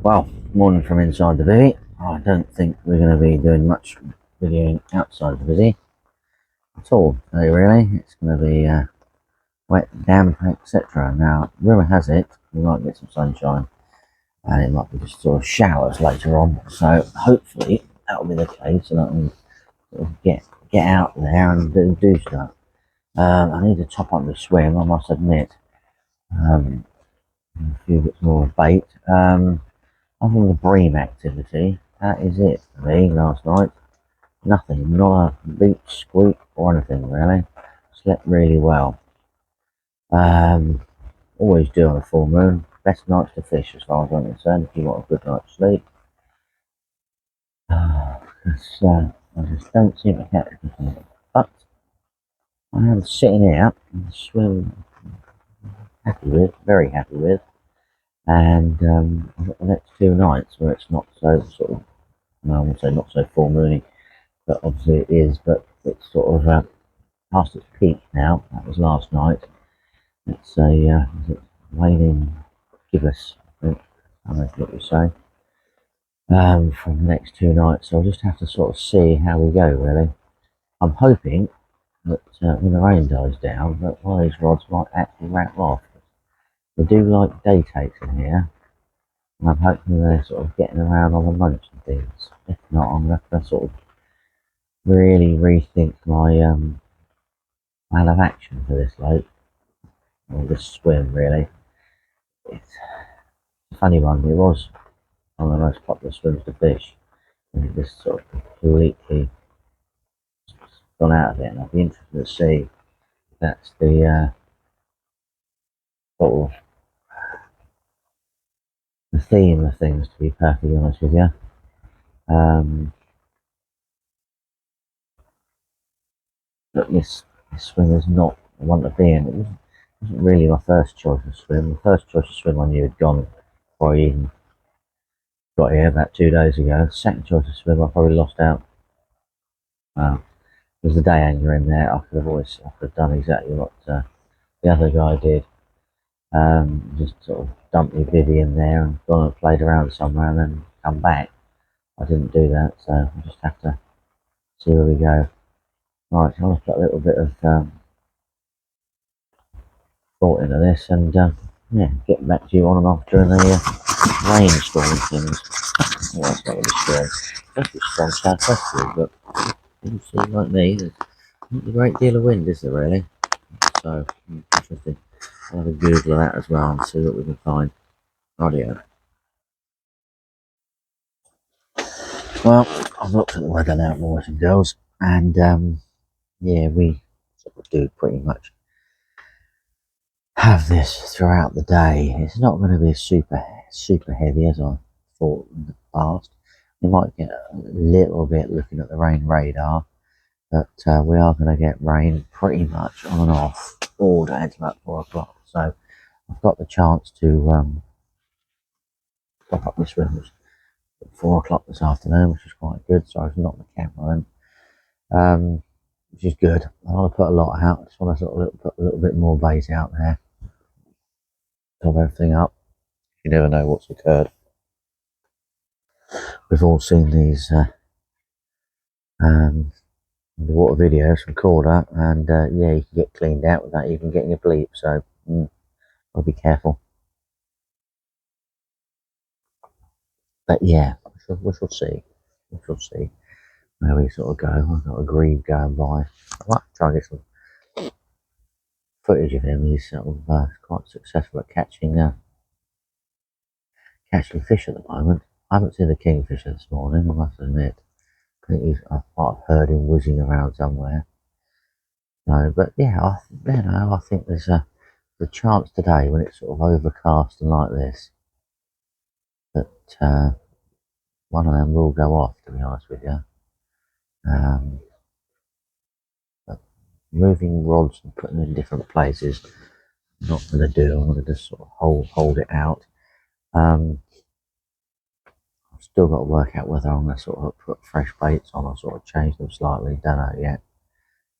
Well, morning from inside the bivvy. I don't think we're going to be doing much videoing outside the bivvy at all today, really. It's going to be wet, damp, etc. Now, rumour has it we might get some sunshine and it might be just sort of showers later on. So hopefully that'll be the case and I can sort of get out there and do stuff. I need to top up the swim, I must admit. A few bits more of bait. Other than the bream activity, that is it for me last night. Nothing, not a beach squeak or anything really. Slept really well. Always do on a full moon. Best nights to fish as far as I'm concerned if you want a good night's sleep. I just don't seem to catch anything. But I am sitting here in the swim very happy with. And I've got the next 2 nights where it's not so sort of, I won't say not so full moony, but obviously it is, but it's sort of past its peak now. That was last night. It's a waning gibbous, I think. I don't know what you say. From the next 2 nights, so I'll just have to sort of see how we go. Really, I'm hoping that when the rain dies down, that one of these rods might actually rattle off. They do like day takes in here, and I'm hoping they're sort of getting around on the munch and things. If not, I'm going to have to sort of really rethink my plan of action for this lake, or this swim really. It's a funny one. It was one of the most popular swims to fish, and it just sort of completely gone out of it. And I'd be interested to see if that's the sort of the theme of things. To be perfectly honest with you, but this swim is not the one to be in. It wasn't really my first choice of swim. The first choice of swim I knew had gone before I even got here about 2 days ago. The second choice of swim I probably lost out. There's a day angler in there. I could have done exactly what the other guy did. Just sort of dumped my bivvy in there and gone and played around somewhere and then come back. I didn't do that, so I just have to see where we go. Right, so I'll put a little bit of thought into this and yeah, get back to you on and off during the rainstorm things. Well, that's not really strong. Just a strong southwesterly, but you see, like me, there's not a great deal of wind, is there really? So, interesting. I'll have a Google of that as well and see what we can find. Rightio. Well, I've looked at the weather now, boys and girls, and yeah, we sort of do pretty much have this throughout the day. It's not going to be super heavy as I thought in the past. We might get a little bit looking at the rain radar, but we are going to get rain pretty much on and off all day until about 4 o'clock. So I've got the chance to top up my swims at 4 o'clock this afternoon, which is quite good. So I've knocked the camera in, which is good. I want to put a lot out. I just want to sort of put a little bit more bait out there, top everything up. You never know what's occurred. We've all seen these the water videos from Corda, and yeah, you can get cleaned out without even getting a bleep. So I'll be careful. But yeah, we shall see. We shall see where we sort of go. I've got a grieve going by. I might try and get some footage of him. He's sort of quite successful at catching fish at the moment. I haven't seen the kingfisher this morning, I must admit. I think I might have heard him whizzing around somewhere. No, but yeah, I think there's a chance today when it's sort of overcast and like this that one of them will go off. To be honest with you, but moving rods and putting them in different places, I'm not going to do. I'm going to just sort of hold it out. I've still got to work out whether I'm going to sort of put fresh baits on or sort of change them slightly. Don't know yet.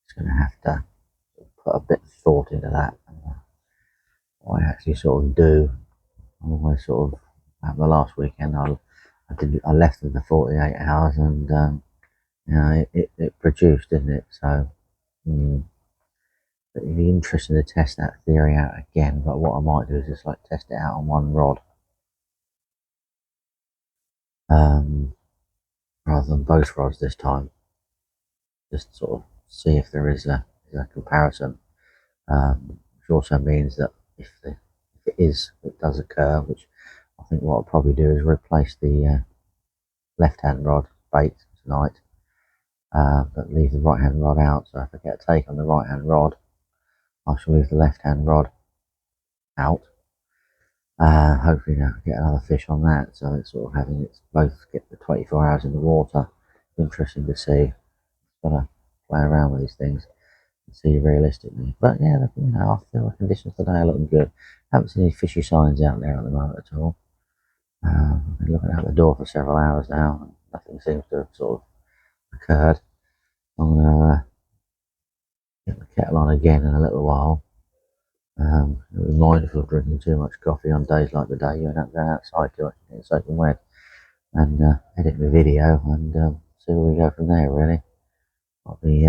Just going to have to put a bit of thought into that. And what I actually sort of do. I'm always sort of the last weekend I left with the 48 hours, and you know, it produced, didn't it? So it'd be interesting to test that theory out again. But what I might do is just like test it out on one rod, um, rather than both rods this time. Just sort of see if there is a comparison. Which also means that if it does occur, which I think what I'll probably do is replace the left-hand rod bait tonight, but leave the right-hand rod out. So if I get a take on the right-hand rod, I shall leave the left-hand rod out. Hopefully I'll get another fish on that. So it's sort of having it both get the 24 hours in the water. Interesting to see. Gotta play around with these things and see realistically. But yeah, you know, I feel the conditions today are looking good. Haven't seen any fishy signs out there at the moment at all. I've been looking out the door for several hours now, and nothing seems to have sort of occurred. I'm gonna get the kettle on again in a little while. Be mindful of drinking too much coffee on days like today. You end up going outside to get soaking wet, and edit the video and see where we go from there. Really, I'll be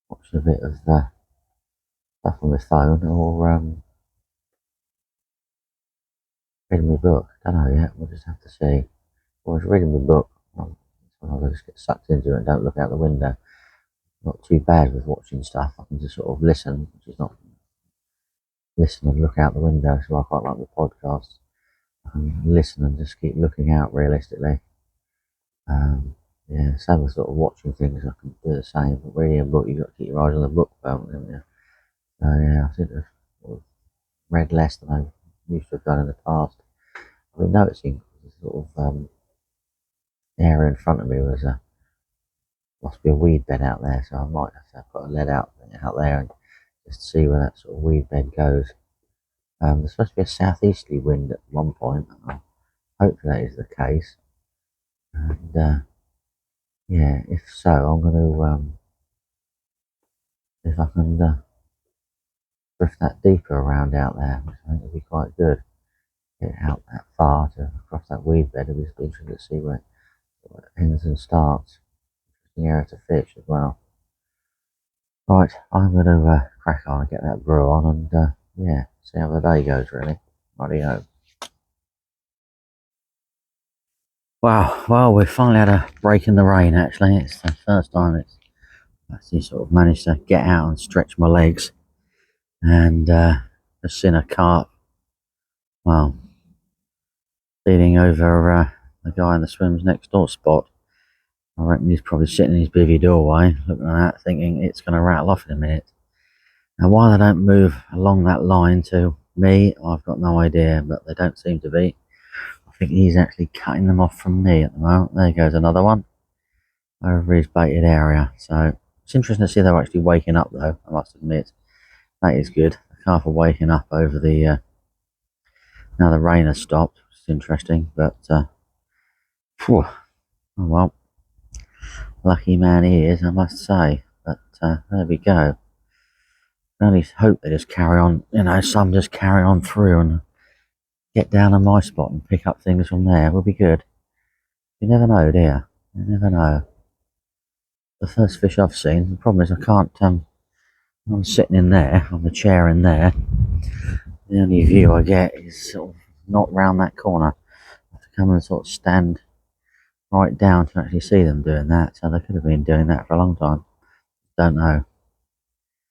watching a bit of stuff on my phone, or reading my book. Don't know yet. We'll just have to see. Or I was reading my book. Sometimes I just get sucked into it and don't look out the window. Not too bad with watching stuff. I can just sort of listen, which is not listen and look out the window. So I quite like the podcast. I can listen and just keep looking out realistically. Yeah, same with sort of watching things. I can do the same. But reading a book, you've got to keep your eyes on the book, haven't you? So yeah, I think I've sort of read less than I used to have done in the past. I've been noticing the sort of area in front of me was must be a weed bed out there, so I might have to put a lead out there and just see where that sort of weed bed goes. There's supposed to be a southeasterly wind at one point. Hopefully that is the case. And yeah, if so, I'm going to if I can drift that deeper around out there, which I think would be quite good. Get out that far to across that weed bed. It'll be interesting to see where it ends and starts. Interesting area to fish as well. Right, I'm going to crack on and get that brew on, and yeah, see how the day goes. Really, rightio. Wow, well, we've finally had a break in the rain. Actually, it's the first time it's actually sort of managed to get out and stretch my legs, and just seen a carp. Well, feeding over the guy in the swims next door spot. I reckon he's probably sitting in his bivvy doorway, looking at that, thinking it's going to rattle off in a minute. Now, why they don't move along that line to me, I've got no idea, but they don't seem to be. I think he's actually cutting them off from me at the moment. There goes another one over his baited area. So it's interesting to see they're actually waking up, though, I must admit. That is good. The carp are waking up over the now the rain has stopped, which is interesting, but phew, oh well, lucky man he is, I must say. But there we go. I only hope they just carry on, you know, some just carry on through and get down on my spot and pick up things from there. Will be good. You never know, do you? You never know. The first fish I've seen, the problem is I can't, I'm sitting in there, on the chair in there. The only view I get is sort of not round that corner. I have to come and sort of stand right down to actually see them doing that. So they could have been doing that for a long time. Don't know.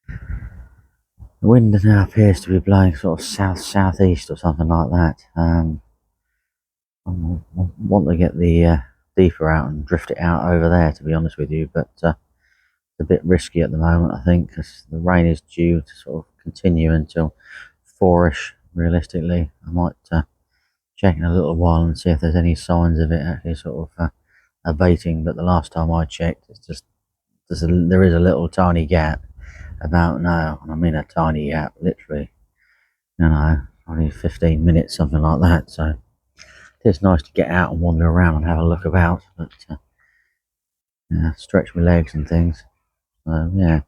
The wind now appears to be blowing sort of south-southeast or something like that. I want to get the deeper out and drift it out over there, to be honest with you, but it's a bit risky at the moment, I think, because the rain is due to sort of continue until 4ish, realistically. I might check in a little while and see if there's any signs of it actually sort of abating, but the last time I checked, it's just there is a little tiny gap about now, and I mean a tiny gap, literally, you know, only 15 minutes, something like that. So it's nice to get out and wander around and have a look about, but yeah, stretch my legs and things. So yeah,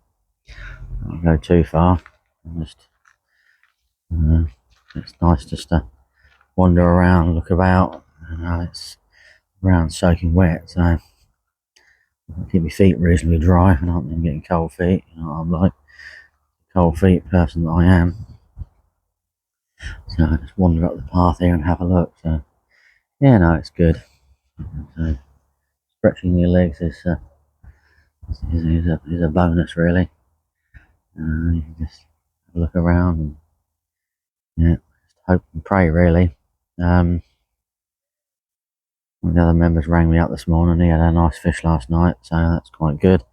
I don't go too far. Just it's nice just to wander around, look about. It's ground soaking wet, so I keep my feet reasonably dry and I'm not getting cold feet. I'm like a cold feet person that I am. So I just wander up the path here and have a look. So yeah, no, it's good. So stretching your legs is a bonus, really. You can just have a look around and just hope and pray, really. One of the other members rang me up this morning. He had a nice fish last night, so that's quite good.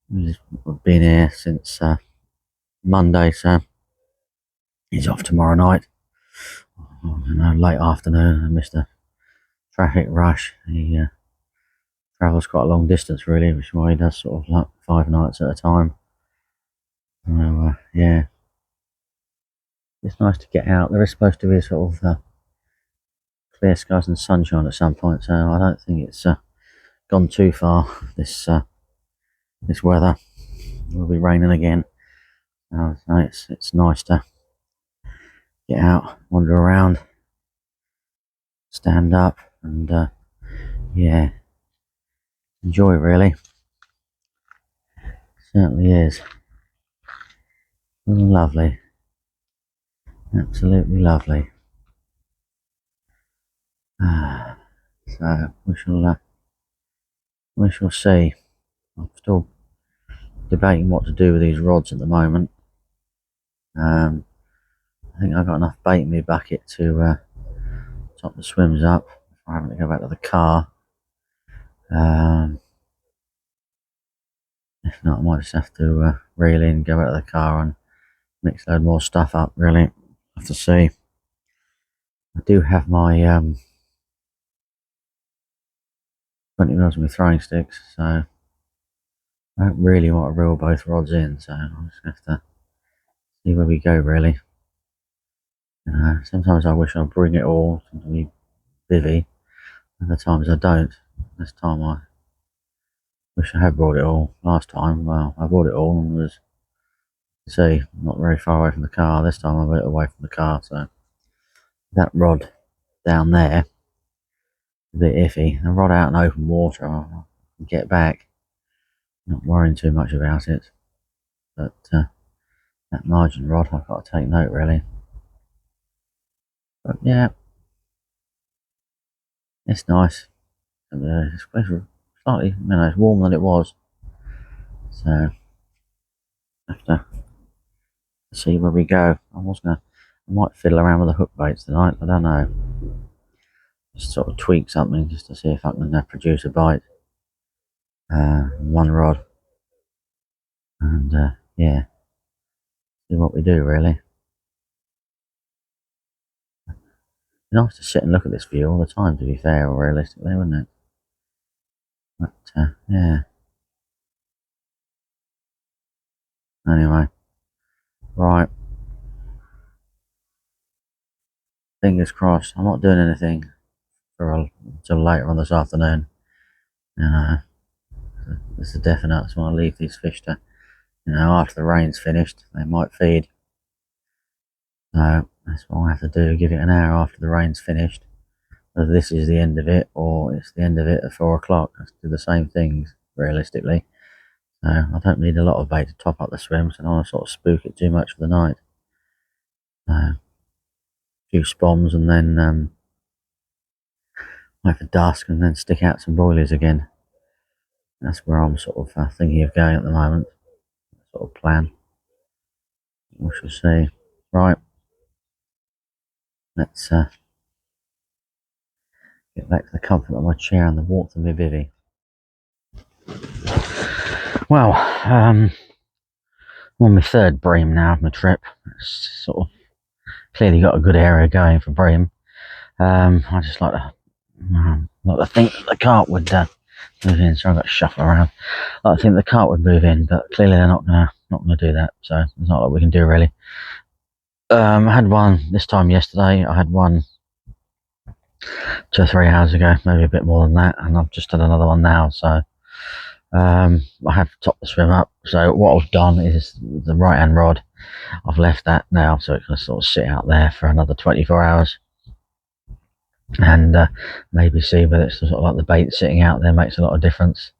We've been here since Monday, so he's off tomorrow night. Late afternoon. I missed a traffic rush. He travels quite a long distance, really, which is why he does sort of like 5 nights at a time. So yeah, it's nice to get out. There is supposed to be a sort of clear skies and sunshine at some point, so I don't think it's gone too far. This weather will be raining again. So it's nice to get out, wander around, stand up, and yeah, enjoy, really. Certainly is. Lovely. Absolutely lovely. So we shall see. I'm still debating what to do with these rods at the moment. I think I've got enough bait in my bucket to top the swims up before having to go back to the car. If not, I might just have to reel in, go back to the car and mix a load more stuff up, really. Have to see. I do have my 20mm with my throwing sticks, so I don't really want to reel both rods in, so I'll just have to see where we go, really. Sometimes I wish I'd bring it all to me bivvy, other times I don't. This time I wish I had brought it all. Last time, well, I brought it all and was, not very far away from the car. This time I'm a bit away from the car, so that rod down there is a bit iffy. The rod out in open water, I'll get back. Not worrying too much about it, but that margin rod, I've got to take note, really. But yeah, it's nice. It's slightly, it's warmer than it was, so I have to see where we go. I might fiddle around with the hook baits tonight. I don't know. Just sort of tweak something just to see if I can produce a bite. One rod, and yeah, see what we do, really. Nice to sit and look at this view all the time, to be fair, or realistically, wouldn't it? But yeah. Anyway, right. Fingers crossed. I'm not doing anything until later on this afternoon. This is definite. I just want to leave these fish to, after the rain's finished, they might feed. So that's what I have to do. Give it an hour after the rain's finished. Whether this is the end of it or it's the end of it at 4 o'clock. I do the same things, realistically. So I don't need a lot of bait to top up the swims, and I don't want to sort of spook it too much for the night. A few spoms and then wait for dusk and then stick out some boilies again. That's where I'm sort of thinking of going at the moment. Sort of plan. We shall see. Right. Let's get back to the comfort of my chair and the warmth of my bivvy. Well, I'm on my third bream now of my trip. It's sort of clearly got a good area going for bream. I just like to think that the carp would move in. So I've got to shuffle around. I like to think the carp would move in, but clearly they're not gonna do that. So there's not a lot we can do, really. I had one this time yesterday. I had one 2 or 3 hours ago, maybe a bit more than that, and I've just had another one now. So I have topped the swim up. So what I've done is the right hand rod, I've left that now, so it can sort of sit out there for another 24 hours. and maybe see whether it's sort of like the bait sitting out there makes a lot of difference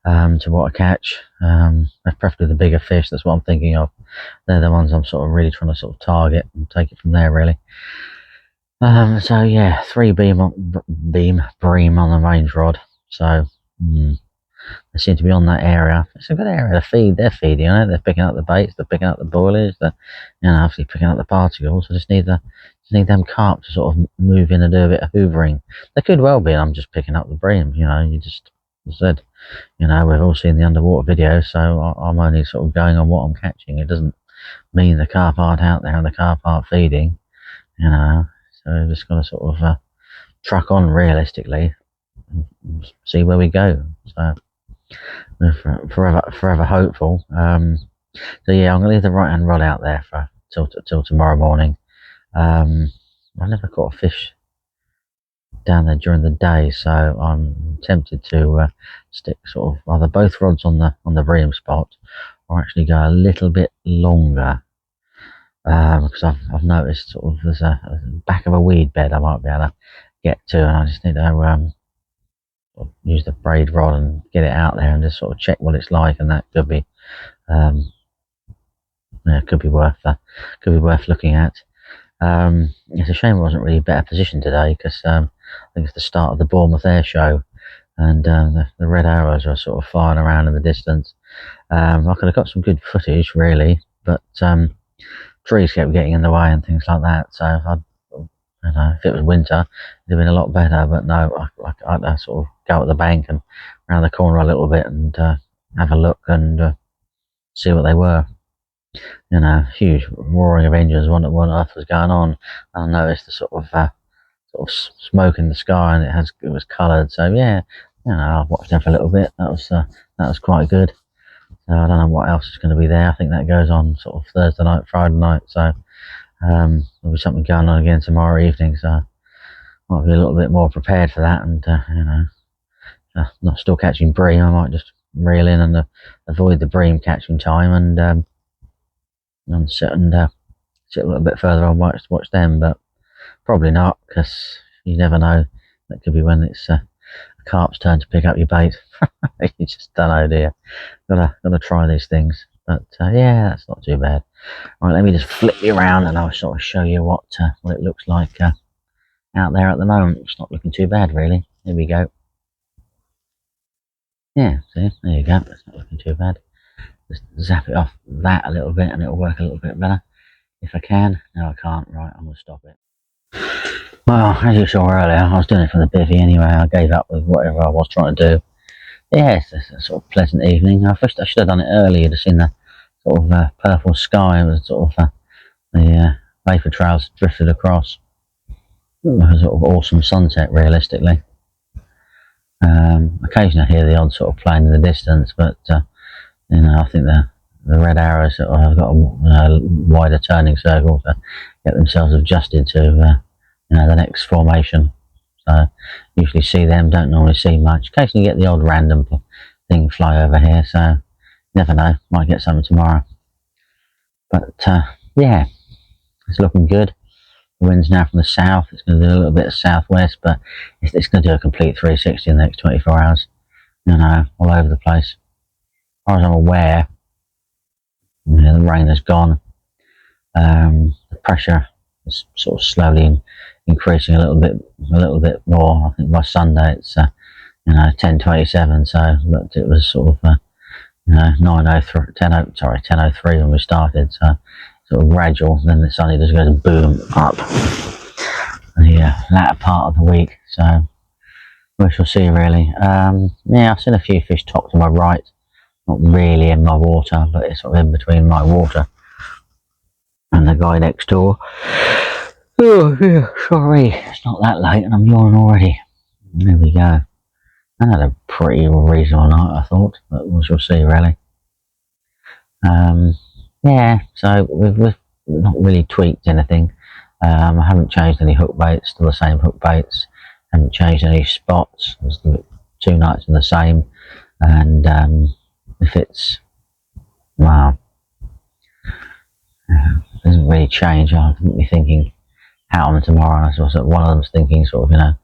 to what I catch. Preferably the bigger fish. That's what I'm thinking of. They're the ones I'm sort of really trying to sort of target and take it from there, really. So yeah, 3 bream on the range rod. So they seem to be on that area. It's a good area to feed. They're feeding on it. They're picking up the baits. They're picking up the boilies. They're, obviously picking up the particles. I just need them carp to sort of move in and do a bit of hoovering. They could well be. I'm just picking up the bream. You just said. We've all seen the underwater videos, so I'm only sort of going on what I'm catching. It doesn't mean the carp aren't out there and the carp aren't feeding. So we've just got to sort of truck on realistically and see where we go. So we're forever hopeful. So yeah, I'm gonna leave the right hand rod out there for till tomorrow morning. I never caught a fish down there during the day, so I'm tempted to stick sort of either both rods on the bream spot, or actually go a little bit longer. Because I've noticed sort of there's a back of a weed bed I might be able to get to, and I just need to sort of use the braid rod and get it out there and just sort of check what it's like, and that could be could be worth looking at. It's a shame I wasn't really better positioned today, because I think it's the start of the Bournemouth Air Show, and the red arrows are sort of flying around in the distance. I could have got some good footage really, but trees kept getting in the way and things like that. So if it was winter, it'd have been a lot better. But no, I'd sort of go at the bank and around the corner a little bit and have a look and see what they were. Huge roaring of engines. What on earth was going on? And I noticed the sort of smoke in the sky, and it was coloured. So yeah, I watched them for a little bit. That was quite good. So I don't know what else is going to be there. I think that goes on sort of Thursday night, Friday night. So there'll be something going on again tomorrow evening. So I might be a little bit more prepared for that. And not still catching bream. I might just reel in and avoid the bream catching time, and sit a little bit further on, watch them. But probably not, because you never know. That could be when it's a carp's turn to pick up your bait. You just don't know, do you? Gotta try these things. But yeah, that's not too bad. Right, let me just flip you around and I'll sort of show you what it looks like out there at the moment. It's not looking too bad, really. Here we go. Yeah, see, there you go. It's not looking too bad. Just zap it off that a little bit and it'll work a little bit better. If I can. No, I can't. Right, I'm going to stop it. Well, as you saw earlier, I was doing it for the bivvy anyway. I gave up with whatever I was trying to do. Yeah, it's a sort of pleasant evening. I should have done it earlier to see the sort of purple sky. It was sort of the vapor trails drifted across. It was a sort of awesome sunset, realistically. Occasionally I hear the odd sort of plane in the distance, but I think the red arrows have got a wider turning circle to get themselves adjusted to the next formation. So usually see them, don't normally see much. Occasionally get the odd random thing fly over here, so never know, might get something tomorrow. But yeah, it's looking good. The wind's now from the south. It's going to do a little bit of southwest, but it's going to do a complete 360 in the next 24 hours. All over the place. As far as I'm aware, the rain has gone. The pressure is sort of slowly increasing a little bit more. I think by Sunday it's 10:27. So but it was sort of 10:03 when we started. So sort of gradual. Then the sun just goes boom up the latter part of the week. So we shall see really. Yeah, I've seen a few fish top to my right. Not really in my water, but it's sort of in between my water and the guy next door. Oh, yeah, sorry, it's not that late and I'm yawning already. There we go. I had a pretty reasonable night, I thought, but we shall see, really. Yeah, so we've not really tweaked anything. I haven't changed any hook baits, still the same hook baits. Haven't changed any spots. There's 2 nights in the same, and if it's doesn't really change. I wouldn't be thinking out on them tomorrow, and I saw sort of one of them's thinking sort of, you know,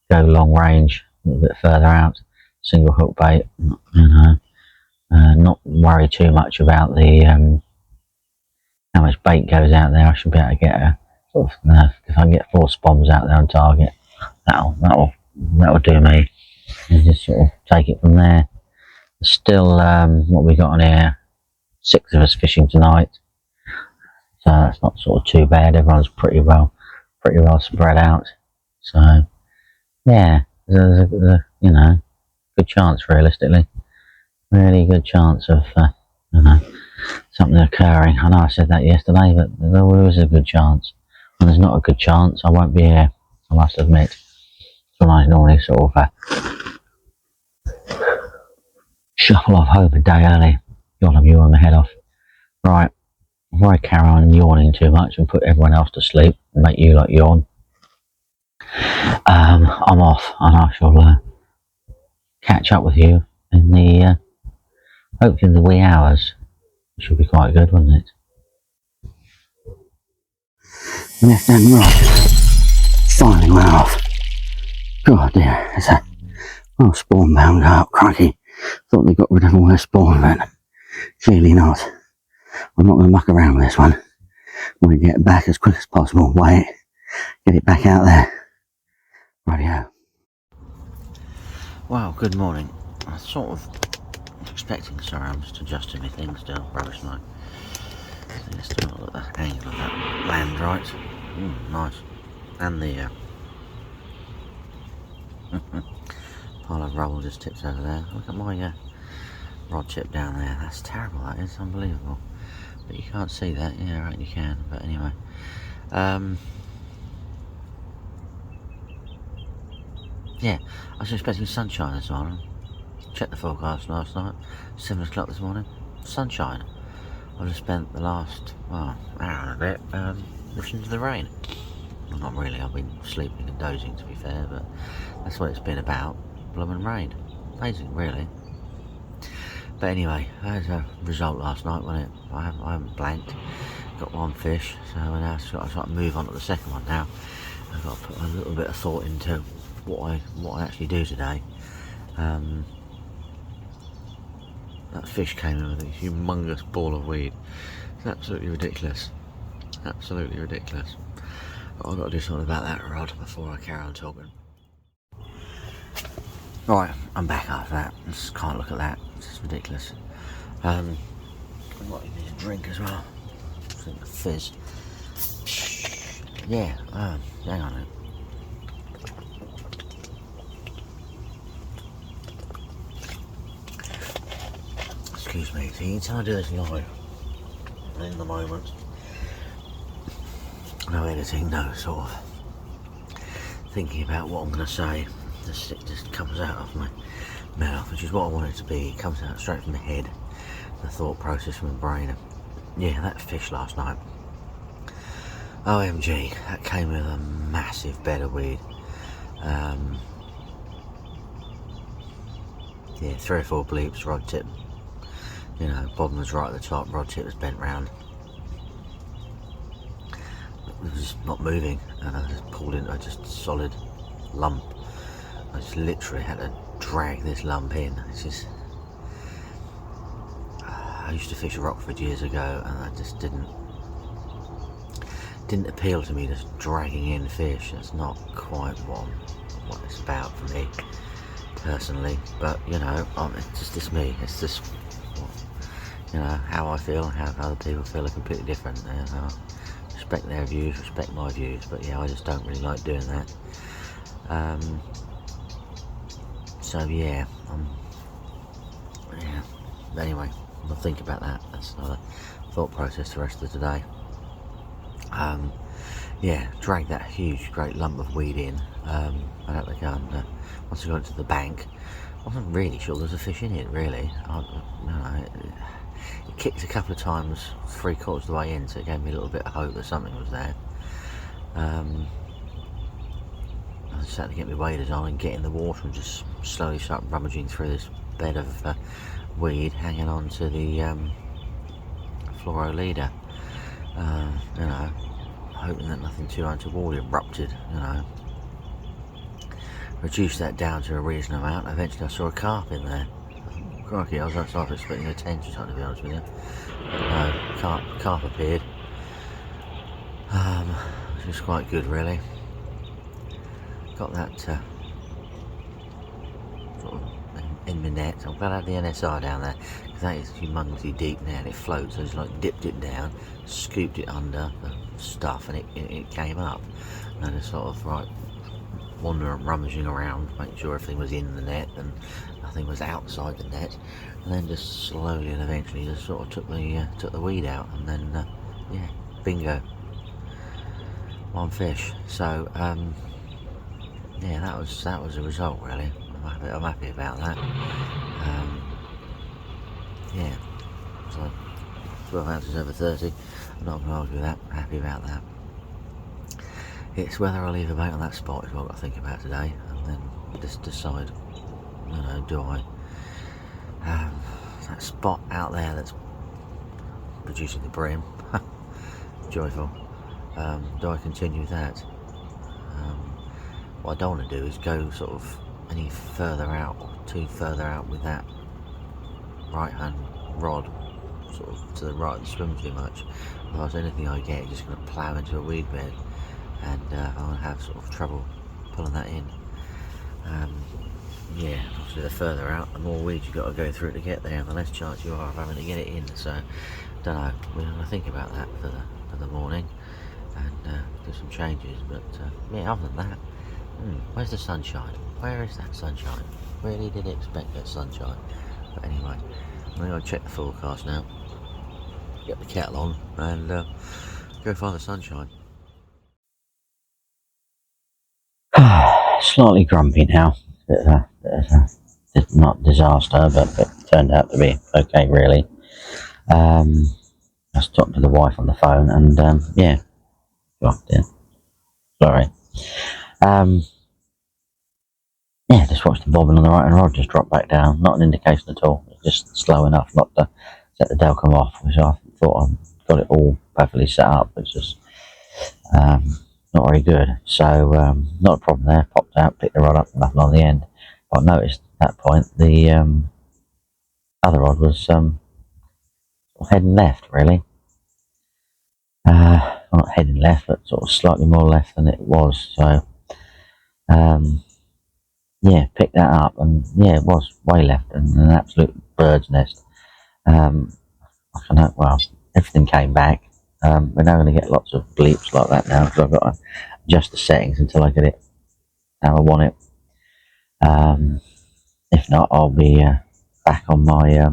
go long range, a little bit further out, single hook bait, you know, not worry too much about the how much bait goes out there. I should be able to get a sort of, if I can get 4 spombs out there on target, that'll do me, and just sort of take it from there. Still, what we got on here, 6 of us fishing tonight, so that's not sort of too bad. Everyone's pretty well spread out, so yeah, there's a you know, good chance, realistically, really good chance of you know, something occurring. I know I said that yesterday, but there always a good chance. When there's not a good chance, I won't be here, I must admit. So I normally sort of shuffle off home a day early. God, I'm yawning my head off. Right, before I carry on yawning too much and put everyone else to sleep and make you lot yawn, I'm off, and I shall catch up with you in the hopefully in the wee hours. It should be quite good, wouldn't it? Left hand rod finally went off. God dear, it's a spawn bound up, crikey. Thought they got rid of all their spawn, but clearly not. I'm not going to muck around with this one. I want to get it back as quick as possible, weigh it, get it back out there. Rightio. Well, good morning. I was sort of expecting, sorry, I'm just adjusting my thing still, rubbish mine. Let's still not look at the angle of that land right. Nice. And the pile of rubble just tips over there. Look at my rod chip down there. That's terrible, that is, unbelievable. But you can't see that. Yeah, right, you can. But anyway. Yeah, I was expecting sunshine this morning. Checked the forecast last night, 7 o'clock this morning. Sunshine. I've just spent the last, well, hour and a bit listening to the rain. Well, not really, I've been sleeping and dozing, to be fair, but that's what it's been about. Blooming rain. Amazing, really. But anyway, I had a result last night, wasn't it? I haven't blanked. Got 1 fish, so now I've got to sort of move on to the second one now. I've got to put a little bit of thought into what I actually do today. That fish came in with a humongous ball of weed. It's absolutely ridiculous. Absolutely ridiculous. But I've got to do something about that rod before I carry on talking. Right, I'm back after that. I just can't look at that. It's just ridiculous. I might need a drink as well. I think the fizz. Yeah, hang on a minute. Excuse me, see, until I do this live, in the moment, no editing, no sort of thinking about what I'm going to say, it just comes out of my mouth, which is what I want it to be. It comes out straight from the head, the thought process from the brain. Yeah, that fish last night, OMG, that came with a massive bed of weed. Yeah, 3 or 4 bleeps, rod tip. You know, bottom was right at the top, rod tip was bent round. It was not moving, and I just pulled into a just solid lump. I just literally had to drag this lump in. It's just, I used to fish Rockford years ago, and I just didn't appeal to me, just dragging in fish. That's not quite what it's about for me personally. But you know, it's just me. It's just, you know, how I feel and how other people feel are completely different. And I respect their views, respect my views, but yeah, I just don't really like doing that. So yeah, yeah. Anyway, I'll think about that. That's another thought process the rest of the day. Yeah, dragged that huge, great lump of weed in. I had to go and once I got into the bank, I wasn't really sure there was a fish in it. Really, it kicked a couple of times, 3/4 of the way in, so it gave me a little bit of hope that something was there. I just had to get my waders on and get in the water and just slowly start rummaging through this bed of weed hanging on to the fluoro leader. You know, hoping that nothing too untoward erupted, you know. Reduced that down to a reasonable amount. Eventually I saw a carp in there. Crikey, I was half expecting a 10 to be honest with you. But no, carp appeared. Which was quite good really. Got that sort of in my net. I'm glad I had the NSR down there, because that is humongously deep now and it floats. So I just like dipped it down, scooped it under the stuff, and it came up. And it's sort of right wandering, rummaging around, making sure everything was in the net and nothing was outside the net, and then just slowly and eventually just sort of took the weed out, and then yeah, bingo, one fish. So yeah, that was the result really. I'm happy about that. Yeah, so 12 ounces over 30. I'm not going to argue with that. Happy about that. It's whether I leave a bait on that spot is what I've got to think about today, and then just decide, you know, do I that spot out there that's producing the bream, joyful, do I continue with that? What I don't want to do is go sort of any further out or too further out with that right hand rod sort of to the right and swim too much, otherwise anything I get is just going to plough into a weed bed, and I'll have sort of trouble pulling that in. Yeah, obviously the further out, the more weeds you've got to go through to get there, and the less chance you are of having to get it in. So, don't know. We're going to think about that for the morning and do some changes. But yeah, other than that, where's the sunshine? Where is that sunshine? Really did expect that sunshine. But anyway, I'm going to check the forecast now, get the kettle on, and go find the sunshine. Slightly grumpy now. Not disaster, but it turned out to be okay really. I was talking to the wife on the phone, and yeah, sorry. Yeah, just watched the bobbin on the right hand rod just drop back down. Not an indication at all. It's just slow enough not to set the Delcom off, which I thought I got it all perfectly set up. It's just not very good. So not a problem there. Popped out, picked the rod up, nothing on the end. But I noticed at that point the other rod was heading left really. Not heading left, but sort of slightly more left than it was. So yeah, picked that up, and yeah, it was way left and an absolute bird's nest. I don't know, well, everything came back. We're now going to get lots of bleeps like that now, because I've got to adjust the settings until I get it how I want it. If not, I'll be back on my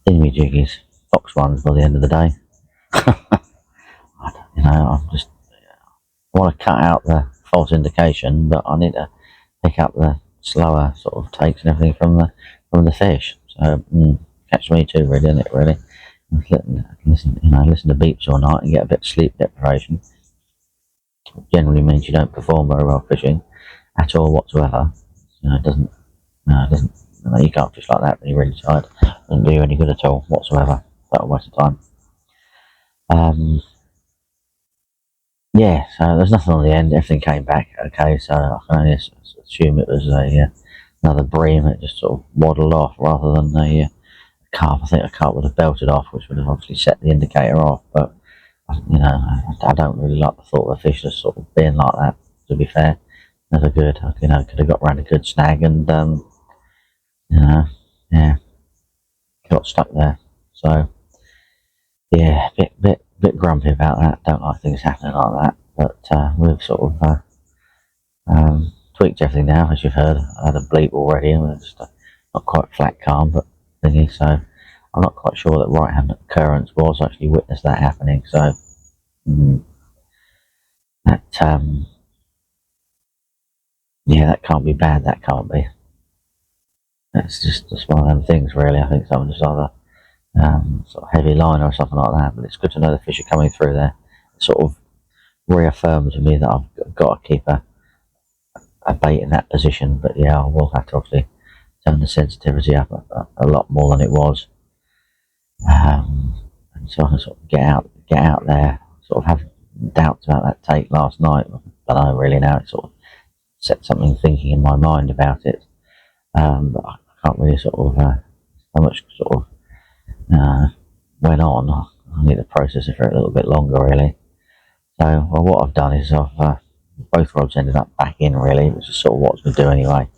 thingy-jiggies, Fox ones, by the end of the day. You know, I want to cut out the false indication, but I need to pick up the slower sort of takes and everything from the fish. So catch me too, really, isn't it? Really, listen to beeps all night and get a bit of sleep deprivation. Generally means you don't perform very well fishing at all whatsoever. You know, it doesn't. You know, you can't fish like that when you're really tired. It doesn't do you any good at all whatsoever. That'll waste of time. Yeah, so there's nothing on the end. Everything came back okay, so I can only assume it was another bream that just sort of waddled off rather than a carp. I think a carp would have belted off, which would have obviously set the indicator off. But you know, I don't really like the thought of a fish just sort of being like that. To be fair, never good. You know, could have got around a good snag, and you know, yeah, got stuck there. So yeah, bit grumpy about that. Don't like things happening like that. But we've sort of tweaked everything now, as you've heard. I had a bleep already, and it's not quite flat calm, but thingy. So I'm not quite sure that right-hand occurrence was actually witnessed that happening. So that yeah, that can't be bad. That can't be. That's just one of them things, really. I think someone just either sort of heavy line or something like that. But it's good to know the fish are coming through there. It sort of reaffirms to me that I've got to keep a bait in that position. But yeah, I will have to obviously turn the sensitivity up a lot more than it was, and so I can sort of get out there sort of have doubts about that take last night. I don't know really now. It sort of set something thinking in my mind about it. But I can't really sort of how much sort of went on. I need to process it for a little bit longer really. So well, what I've done is I've both rods ended up back in really, which is sort of what I was going to do anyway.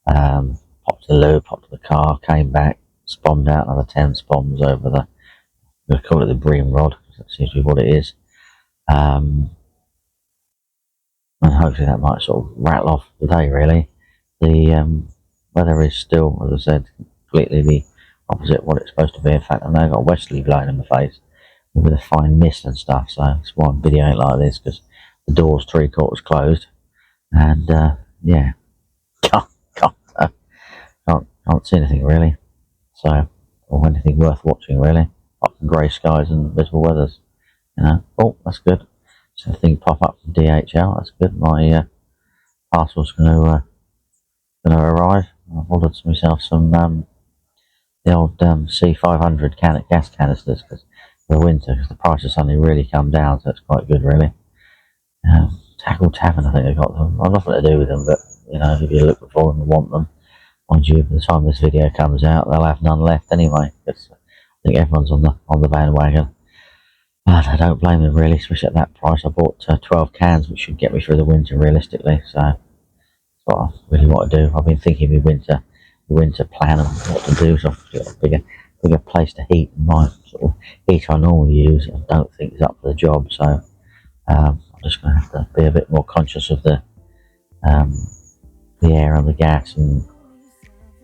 Popped to the loo, popped to the car, came back, spombed out another 10 spombs over the, I'm going to call it the bream rod, because that seems to be what it is. And hopefully that might sort of rattle off the day really. The weather is still, as I said, completely the opposite of what it's supposed to be. In fact, I know I've got a westerly blowing in my face with a bit of fine mist and stuff, so that's why I'm videoing like this, because the door's 3/4 closed, and yeah, can't see anything really, so, or anything worth watching really, apart from grey skies and visible weathers, you know. Oh, that's good. So thing pop up from DHL, that's good. My parcel's going to arrive. I've ordered myself some the old C500 gas canisters, because for the winter, because the price has suddenly really come down, so it's quite good really. Tackle Tavern, I think they got them. I've nothing to do with them, but you know, if you're looking for them and want them, mind you, by the time this video comes out, they'll have none left anyway. Because I think everyone's on the bandwagon. And I don't blame them really, especially at that price. I bought 12 cans, which should get me through the winter realistically. So that's what I really want to do. I've been thinking of the winter plan of what to do. So I've got a bigger place to heat. My sort of heater I normally use, I don't think is up for the job. So I'm just going to have to be a bit more conscious of the air and the gas, and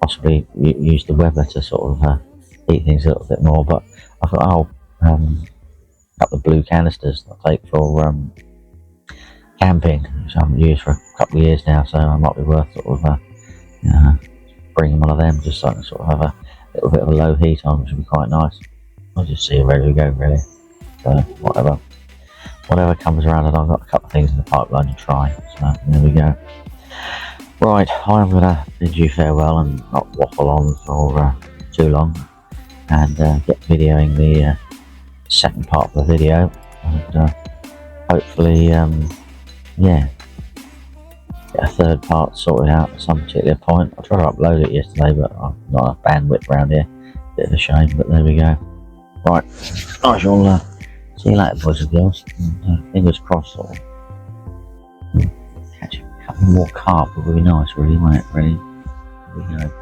possibly use the weather to sort of heat things a little bit more. But I thought I'll couple of blue canisters I take for camping, which I haven't used for a couple of years now, so it might be worth sort of bringing one of them, just so I can sort of have a little bit of a low heat on, which would be quite nice. I'll just see where we go really. So whatever comes around, and I've got a couple of things in the pipeline to try. So there we go. Right, I'm going to bid you farewell and not waffle on for too long, and get videoing the second part of the video, and hopefully yeah, get a third part sorted out at some particular point. I tried to upload it yesterday, but I've not enough bandwidth around here. Bit of a shame, but there we go. Right, I shall see you later, boys and girls, and fingers crossed sort of catch a couple more carp would be nice really, won't it, really? There we go.